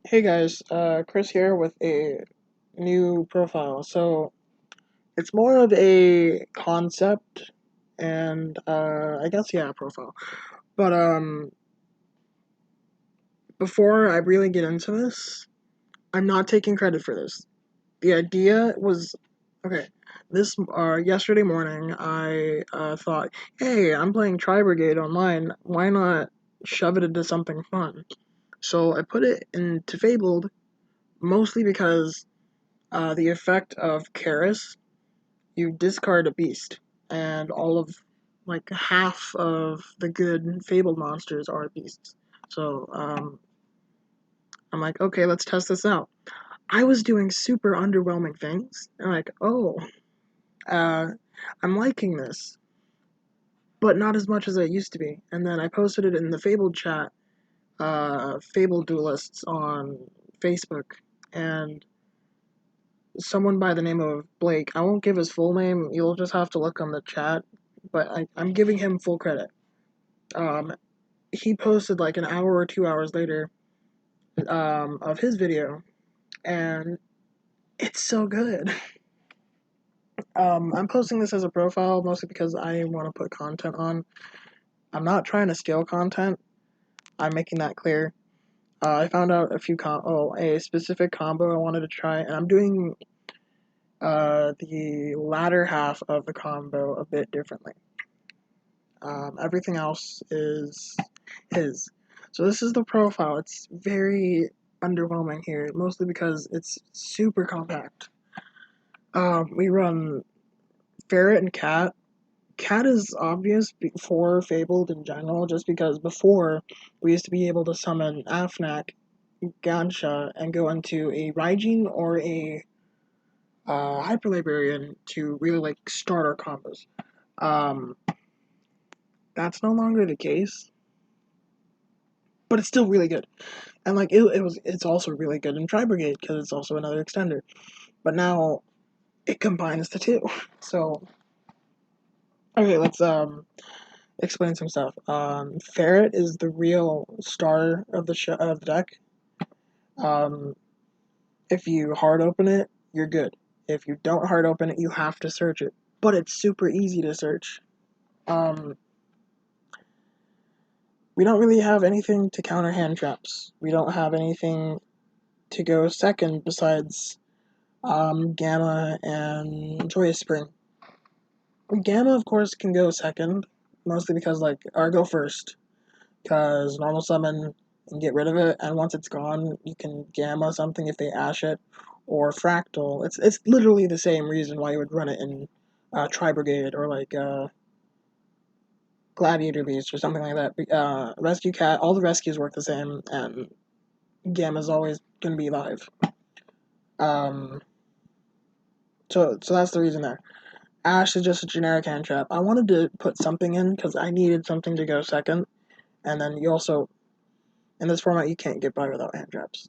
Hey guys, Chris here with a new profile. So it's more of a concept and I guess yeah, profile. But before I really get into this, I'm not taking credit for this. The idea was okay. This yesterday morning, I thought, hey, I'm playing Tri-Brigade online. Why not shove it into something fun? So I put it into Fabled mostly because the effect of Karis, you discard a beast, and all of like half of the good Fabled monsters are beasts. So I'm like, okay, let's test this out. I was doing super underwhelming things, and like, oh, uh, I'm liking this, but not as much as I used to be. And then I posted it in the Fabled chat, Fabled duelists on Facebook, and someone by the name of Blake. I won't give his full name. You'll just have to look on the chat. But I'm giving him full credit. Um, he posted like an hour or 2 hours later of his video, and it's so good. I'm posting this as a profile mostly because I want to put content on. I'm not trying to steal content. I'm making that clear. I found out a specific combo I wanted to try, and I'm doing the latter half of the combo a bit differently. Everything else is his. So this is the profile. It's very underwhelming here, mostly because it's super compact. We run Ferret and Cat. Cat is obvious for Fabled in general, just because before we used to be able to summon Afnak, Gansha, and go into a Raijin or a Hyper Librarian to really like start our combos. Um, that's no longer the case, but it's still really good. And like it's also really good in Tri-Brigade because it's also another extender. But now it combines the two. So okay, let's explain some stuff. Ferret is the real star of the deck. Um, if you hard open it, you're good. If you don't hard open it, you have to search it. But it's super easy to search. Um, we don't really have anything to counter hand traps. We don't have anything to go second besides Gamma and Joyous Spring. Gamma, of course, can go second, mostly because, like, or go first, because normal summon and get rid of it, and once it's gone, you can Gamma something if they ash it, or Fractal. It's literally the same reason why you would run it in Tri-Brigade, or like Gladiator Beast, or something like that. Rescue Cat, all the rescues work the same, and Gamma's always going to be live. Um, so that's the reason there. Ash is just a generic hand trap. I wanted to put something in because I needed something to go second, and then you also, in this format, you can't get by without hand traps.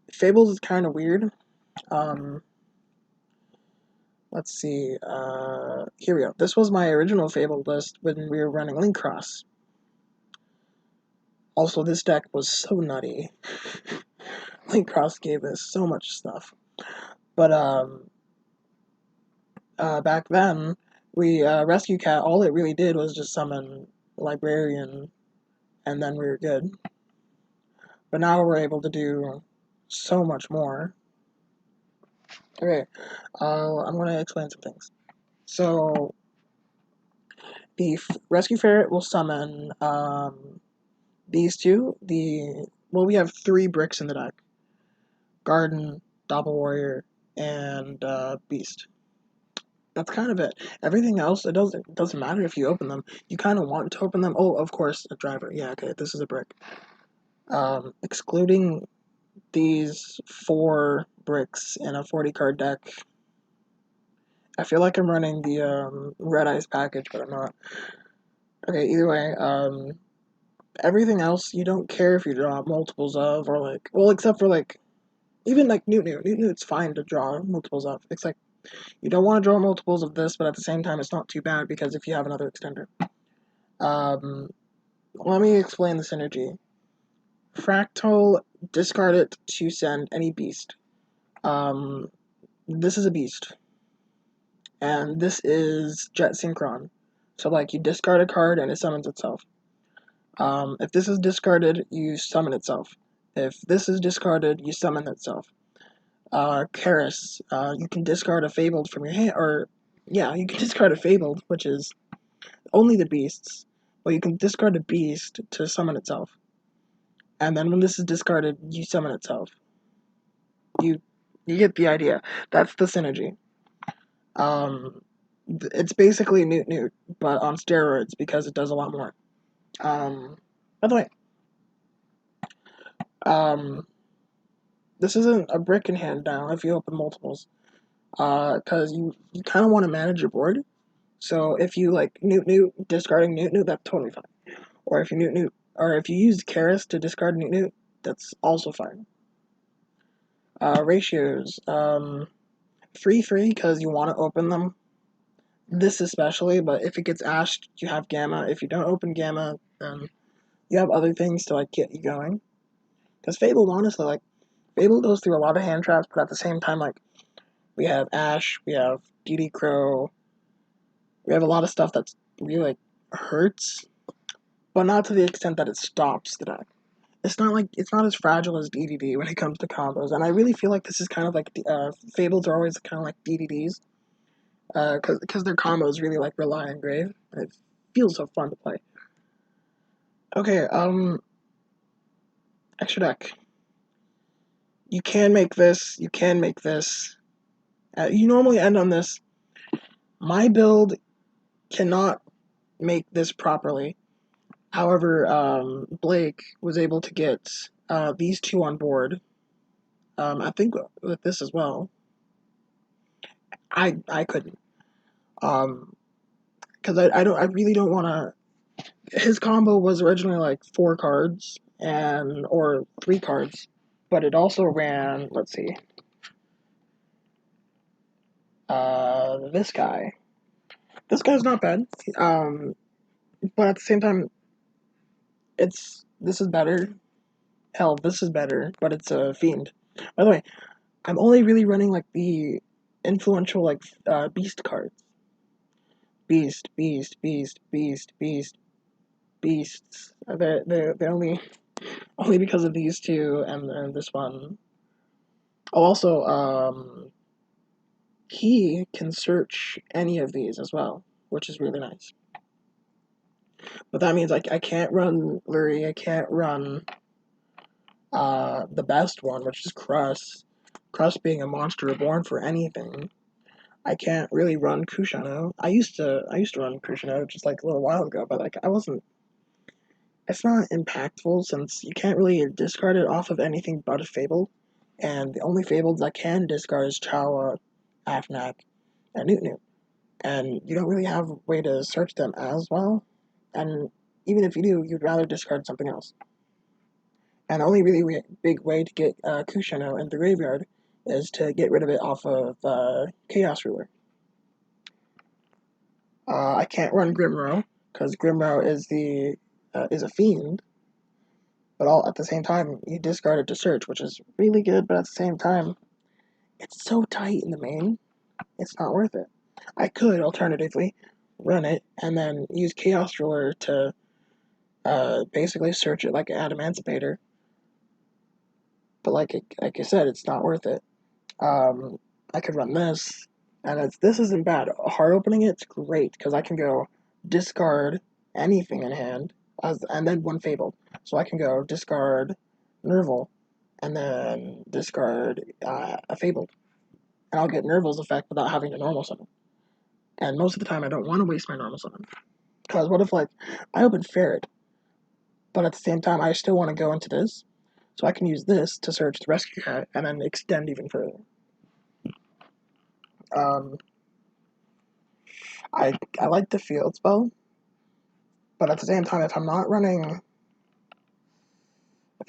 Fables is kind of weird. Um, let's see. Here we go. This was my original Fable list when we were running Link Cross. Also, this deck was so nutty. Link Cross gave us so much stuff. But back then, we Rescue Cat. All it really did was just summon Librarian, and then we were good. But now we're able to do so much more. Okay, I'm going to explain some things. So, the Rescue Ferret will summon these two. We have 3 bricks in the deck: Garden, Doppel Warrior, and Beast. That's kind of it. Everything else, it doesn't matter if you open them. You kind of want to open them. Oh, of course, a driver. Yeah, okay, this is a brick. Excluding these 4 bricks in a 40 card deck. I feel like I'm running the Red Ice package, but I'm not. Okay, either way, everything else you don't care if you draw multiples of, or like, well, except for like, even like Newt-Newt's fine to draw multiples of. It's like, you don't want to draw multiples of this, but at the same time, it's not too bad because if you have another extender. Let me explain the synergy. Fractal discard it to send any beast. This is a beast, and this is Jet Synchron. So like you discard a card and it summons itself. If this is discarded, you summon itself. If this is discarded, you summon itself. Karis, you can discard a Fabled from your hand, or yeah, you can discard a Fabled, which is only the beasts. But you can discard a beast to summon itself, and then when this is discarded, you summon itself. You you get the idea. That's the synergy. It's basically Newt Newt, but on steroids because it does a lot more. By the way, um, this isn't a brick in hand now if you open multiples, because you kind of want to manage your board. So if you like Newt Newt discarding Newt Newt, that's totally fine. Or if you Newt Newt, or if you use Karis to discard Newt Newt, that's also fine. Ratios, 3/3 because you want to open them. This especially, but if it gets ashed, you have Gamma. If you don't open Gamma, then you have other things to like get you going. Because Fabled, honestly, like Fabled goes through a lot of hand traps, but at the same time, like we have Ash, we have DD Crow, we have a lot of stuff that's really like hurts, but not to the extent that it stops the deck. It's not as fragile as DDD when it comes to combos, and I really feel like this is kind of like Fables are always kind of like DDDs, because their combos really like rely on Grave. And it feels so fun to play. Okay, extra deck. You can make this. You can make this. You normally end on this. My build cannot make this properly. However, Blake was able to get these two on board. I think with this as well. I couldn't. Because I really don't want to. His combo was originally like 4 cards or 3 cards, but it also ran. Let's see. This guy. This guy's not bad. But at the same time, this is better. Hell, this is better, but it's a fiend. By the way, I'm only really running like the influential like beast cards. Beast, beast, beast, beast, beast, beasts. They're only because of these two and this one. Oh, also, he can search any of these as well, which is really nice. But that means I can't run Lurie, I can't run the best one, which is Crust. Crust being a monster reborn for anything. I can't really run Kushano. I used to run Kushano just like a little while ago, but like I wasn't. It's not impactful since you can't really discard it off of anything but a Fable, and the only Fables I can discard is Chawa, Afnak, and Newt Newt, and you don't really have a way to search them as well. And even if you do, you'd rather discard something else. And the only really big way to get Kushano in the graveyard is to get rid of it off of Chaos Ruler. I can't run Grimrow because Grimrow is a fiend, but all at the same time you discard it to search, which is really good. But at the same time, it's so tight in the main, it's not worth it. I could alternatively run it and then use Chaos Ruler to basically search it like an Adamancipator. But like I said, it's not worth it. I could run this, and this isn't bad. Hard opening it's great because I can go discard anything in hand, and then one Fable. So I can go discard Nerval, and then discard a Fable, and I'll get Nerval's effect without having to normal summon. And most of the time, I don't want to waste my normal summon because what if like I open Ferret, but at the same time I still want to go into this, so I can use this to search the Rescue Cat and then extend even further. Um, I like the field spell, but at the same time, if I'm not running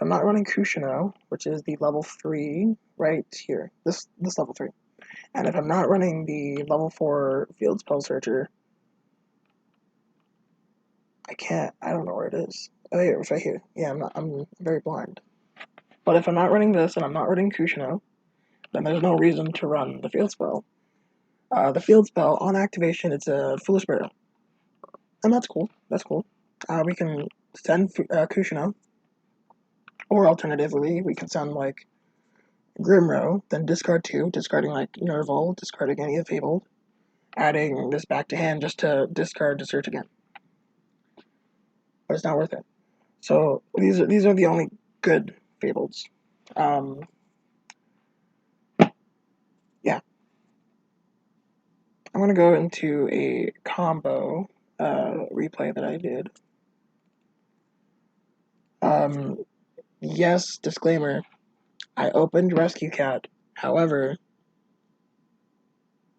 Kushino, which is the level 3 right here, this level 3, and if I'm not running the level 4 field spell searcher, I don't know where it is. Oh, here, it's right here. Yeah, I'm very blind. But if I'm not running this and I'm not running Kushina, then there's no reason to run the field spell. The field spell, on activation, it's a Foolish Burial. And that's cool. That's cool. We can send Kushina, or alternatively, we can send like Grimrow, then discard 2, discarding like Nerval, discarding any of Fabled, adding this back to hand just to discard to search again. But it's not worth it. So these are the only good Fableds. Yeah. I'm gonna go into a combo replay that I did. Yes, disclaimer. I opened Rescue Cat. However,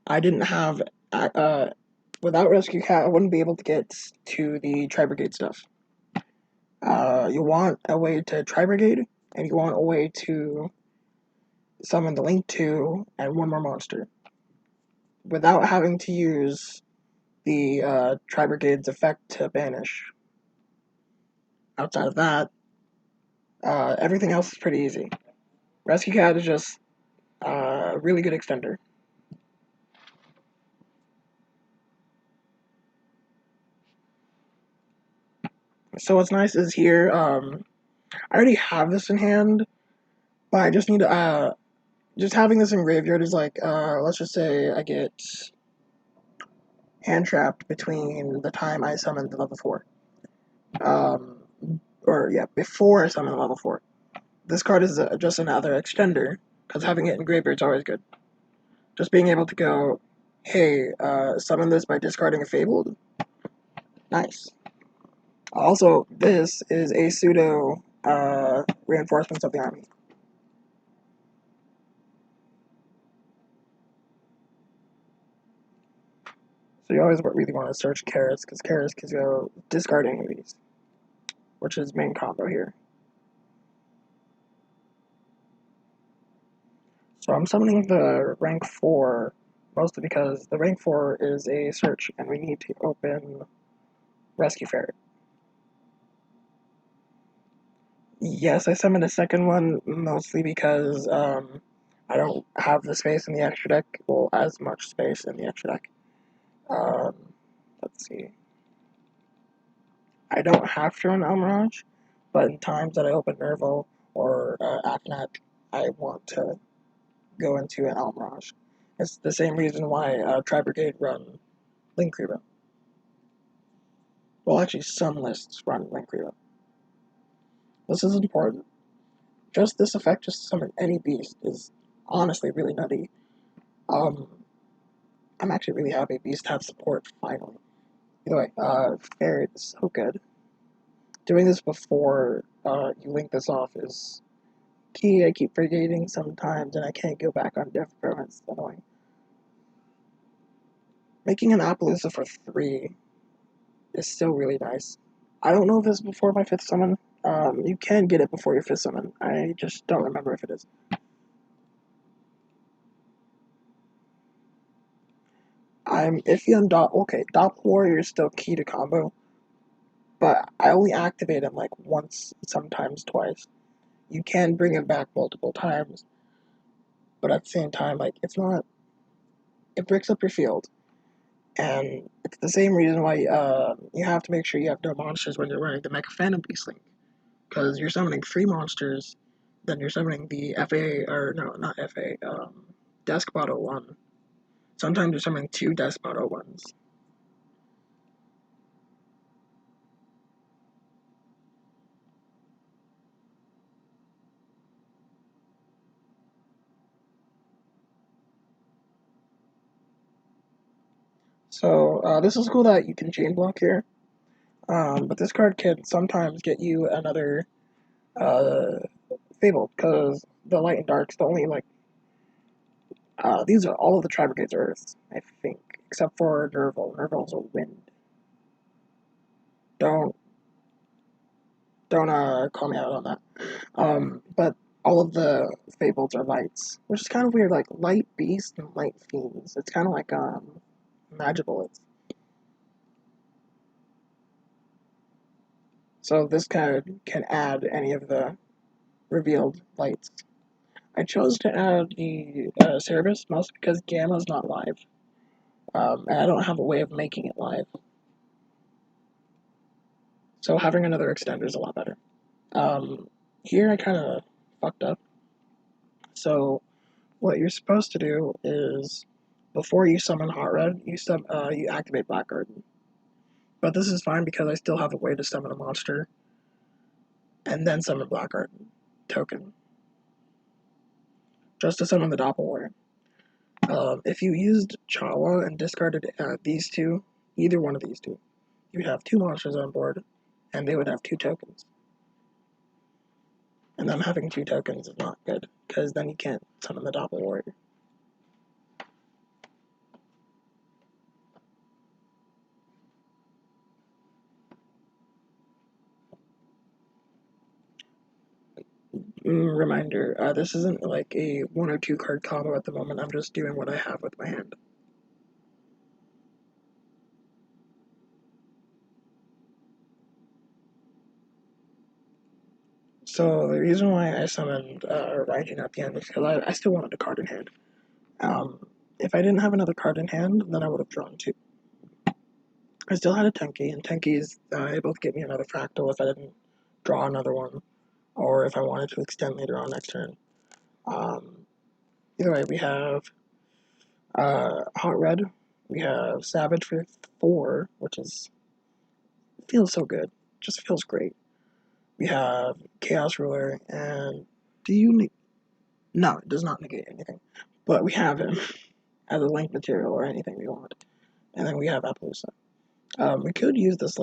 I didn't have without Rescue Cat, I wouldn't be able to get to the Tri-Brigade stuff. You want a way to Tri-Brigade, and you want a way to summon the Link 2 and one more monster. Without having to use the Tri-Brigade's effect to banish. Outside of that, everything else is pretty easy. Rescue Cat is just a really good extender. So what's nice is here, I already have this in hand, but I just need to, just having this in graveyard is like, let's just say I get hand trapped between the time I summon the level 4. Or yeah, before I summon the level 4. This card is just another extender, because having it in graveyard is always good. Just being able to go, hey, summon this by discarding a Fabled. Nice. Also, this is a pseudo reinforcements of the army. So you always really want to search Karas, because Karas can go discarding these, which is main combo here. So I'm summoning the rank 4, mostly because the rank 4 is a search, and we need to open Rescue Ferret. Yes, I summoned a second one, mostly because I don't have the space in the extra deck, well, as much space in the extra deck. Let's see. I don't have to run Almirage, but in times that I open Nerval or Akhenaten, I want to go into an Almirage. It's the same reason why Tri-Brigade run Link Reba. Well, actually, some lists run Link Reba. This is important. Just this effect, just to summon any beast, is honestly really nutty. I'm actually really happy Beast have support, finally. Either way, Ferret is so good. Doing this before you link this off is key. I keep forgetting sometimes, and I can't go back on Death Pro, it's annoying. Making an Appaloosa for 3 is still really nice. I don't know if it's before my 5th summon. You can get it before your 5th summon. I just don't remember if it is. I'm iffy on okay, Doppel Warrior is still key to combo, but I only activate him like once, sometimes twice. You can bring him back multiple times, but at the same time, like, it's not, it breaks up your field. And it's the same reason why you have to make sure you have no monsters when you're running the Mecha Phantom Beast Link. Because you're summoning 3 monsters, then you're summoning the FA, or no, not FA, Deskbot 01. Sometimes you're summoning 2 Deskbot 01s. So this is cool that you can chain block here. But this card can sometimes get you another Fable, because the Light and Dark's the only, like, these are all of the Tri-Brigades are Earths, I think, except for Nerval. Nerval's a Wind. Don't call me out on that. But all of the Fables are Lights, which is kind of weird, like Light Beast and Light Fiends. It's kind of like Magibullets. So this card can add any of the revealed lights. I chose to add the Cerebus mostly because Gamma's not live. And I don't have a way of making it live. So having another extender is a lot better. Here I kind of fucked up. So what you're supposed to do is before you summon Hot Red, you activate Black Garden. But this is fine because I still have a way to summon a monster and then summon Black Garden token just to summon the Doppelwarrior. If you used Chawa and discarded these two, either one of these two, you'd have two monsters on board, and they would have two tokens. And them having two tokens is not good, because then you can't summon the Doppelwarrior. Reminder, this isn't like a 1 or 2 card combo at the moment, I'm just doing what I have with my hand. So the reason why I summoned Raijin at the end is because I still wanted a card in hand. If I didn't have another card in hand, then I would have drawn two. I still had a Tenki, and Tenki is able to get me another Fractal if I didn't draw another one, or if I wanted to extend later on next turn. Either way, we have Hot Red, we have Savage for 4, which feels so good, just feels great. We have Chaos Ruler, and no, it does not negate anything, but we have him as a link material or anything we want. And then we have Appaloosa. We could use this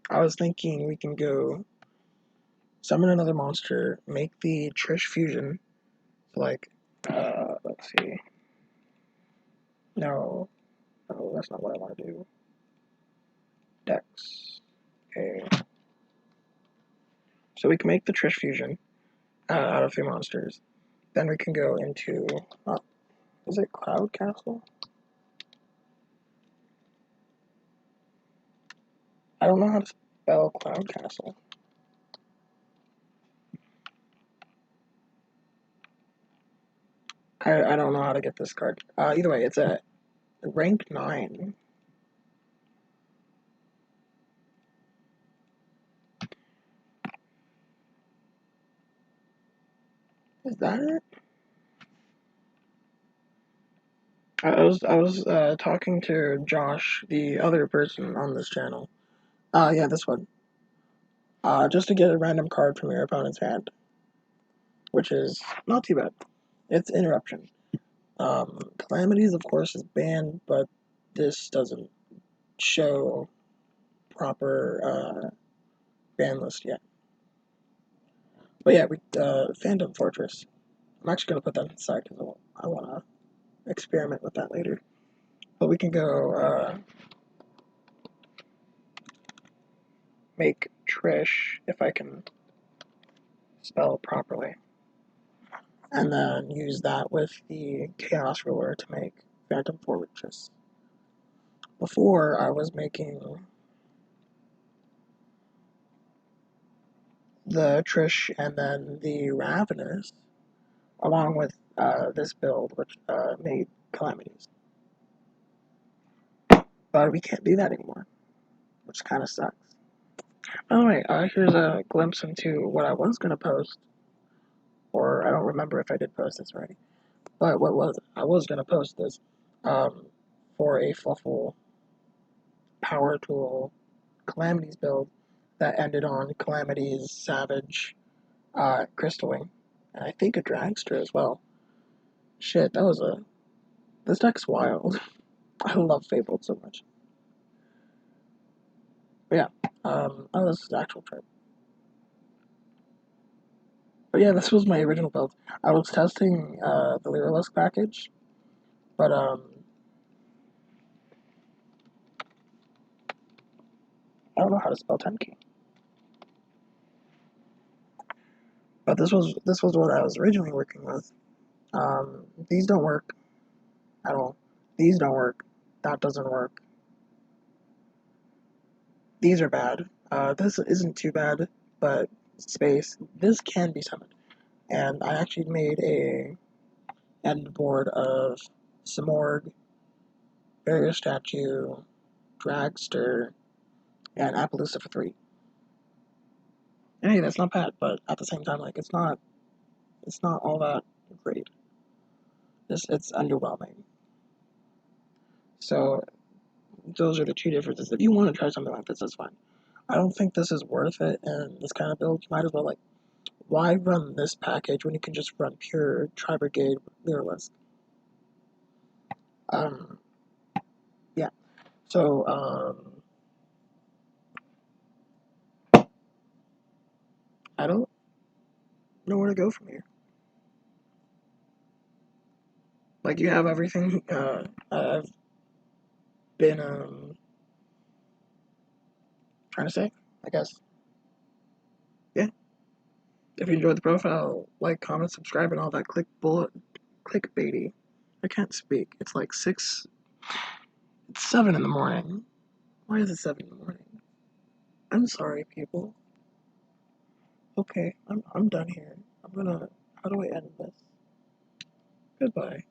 I was thinking we can go summon another monster, make the Trish fusion, let's see. No, that's not what I want to do. Dex. Okay. So we can make the Trish fusion out of 3 monsters. Then we can go into, is it Cloud Castle? I don't know how to spell Cloud Castle. I don't know how to get this card. Either way, it's at rank 9. Is that it? I was talking to Josh, the other person on this channel. Yeah, this one. Just to get a random card from your opponent's hand, which is not too bad. It's Interruption. Calamities, of course, is banned, but this doesn't show proper ban list yet. But yeah, Phantom Fortress. I'm actually gonna put that inside because I want to experiment with that later. But we can go make Trish if I can spell properly, and then use that with the Chaos Ruler to make Phantom Fortress. Before, I was making the Trish and then the Ravenous, along with this build, which made Calamities. But we can't do that anymore, which kind of sucks. By the way, here's a glimpse into what I was going to post, or I don't remember if I did post this already. But I was going to post this for a Fluffle Power Tool Calamities build that ended on Calamities, Savage, Crystal Wing, and I think a Dragster as well. Shit, this deck's wild. I love Fabled so much. But yeah, this is the actual trip. But yeah, this was my original build. I was testing the Lyrilisk package, but I don't know how to spell Tenki. But this was what I was originally working with. These don't work at all. These don't work. That doesn't work. These are bad. This isn't too bad, but space, this can be summoned. And I actually made a end board of Simorg, Barrier Statue, Dragster, and Appaloosa for 3. And hey, that's not bad, but at the same time, like, it's not all that great. It's underwhelming. So those are the two differences. If you want to try something like this, that's fine. I don't think this is worth it, and this kind of build, you might as well, like, why run this package when you can just run pure Tri-Brigade Lyrilisk? Yeah. So, I don't know where to go from here. Like, you have everything, I've been, trying to say, I guess. Yeah. If you enjoyed the profile, like, comment, subscribe, and all that clickbaity. I can't speak. It's like 7 in the morning. Why is it 7 in the morning? I'm sorry, people. Okay, I'm done here. How do I end this? Goodbye.